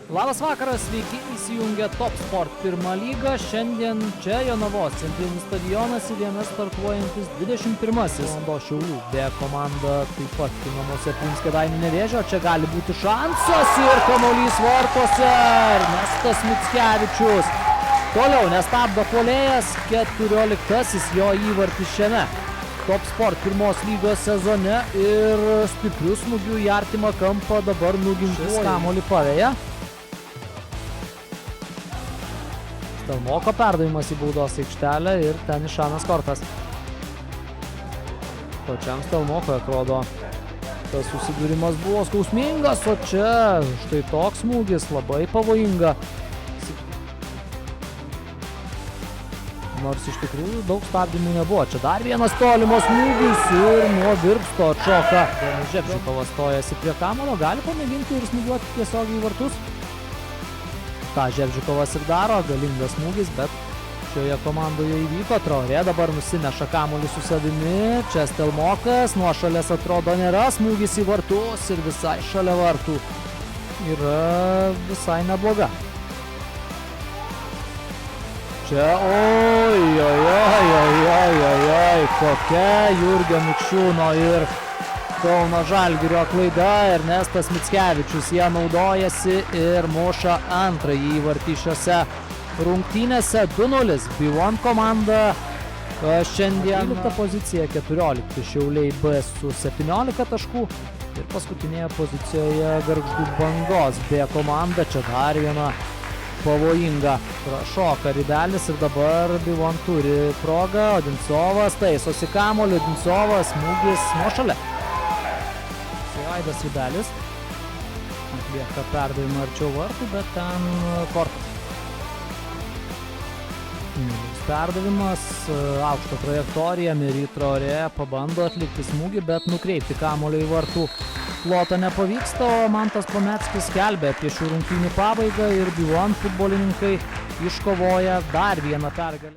Labas vakaras, sveiki įsijungę Top Sport pirmą lygą. Šiandien čia Jonavos centrinis stadionas ir jame startuojantis 21-asis Šiaulių B komanda taip pat namuose priims Kėdainių Nevėžio. Čia gali būti šansas ir kamuolys vartuose. Ernestas Mickevičius. Toliau nestabdo puolėjas, 14-asis jo įvartis šiame Top Sport pirmos lygos sezone ir stiprių smūgių į artimą kampą dabar nugintis kamuolį paveja. Stelmoko perdavimas į baudos aikštelę ir ten Išanas Kortas. Pačiam Stelmokui atrodo, tas susidūrimas buvo skausmingas, o čia štai toks smūgis, labai pavojinga. Nors iš tikrųjų daug stabdymų nebuvo. Čia dar vienas tolimas smūgis ir nuo virpsto atšoka. Žebžikovas stojasi prie kamuolio, gali pamėginti ir smūgiuoti tiesiogiai į vartus. Ta Žebžikovas ir daro, galingas smūgis, bet šioje komandoje įvyko. Traorė dabar nusineša kamuolį su savimi. Čia Stelmokas, nuošalės atrodo nėra, smūgis į vartus ir visai šalia vartų yra visai nebloga. Čia, oi, kokia Jurgio Mikšiūno ir Kauno Žalgirio klaida. Ernestas Mickevičius jie naudojasi ir muša antrąjį įvartį šiose rungtynėse. 2-0 B1 komanda šiandien 12 pozicija, 14 Šiauliai B su 17 taškų ir paskutinėje pozicijoje Gargždų Bangos B komanda. Čia dar viena pavojinga prašoka Ribelis ir dabar B1 turi progą. Odinsovas taisosi kamuolį, Odinsovas smūgis nuošalė. Aidas Ribelis atlieka perdavimą arčiau vartų, bet ten Kortas. Perdavimas, aukšto trajektorija, Miri Traorė pabando atlikti smūgį, bet nukreipti kamuolį į vartų plotą nepavyksta, o Mantas Pameckis skelbia apie šių rungtynių pabaigą ir B1 futbolininkai iškovoja dar vieną pergalę.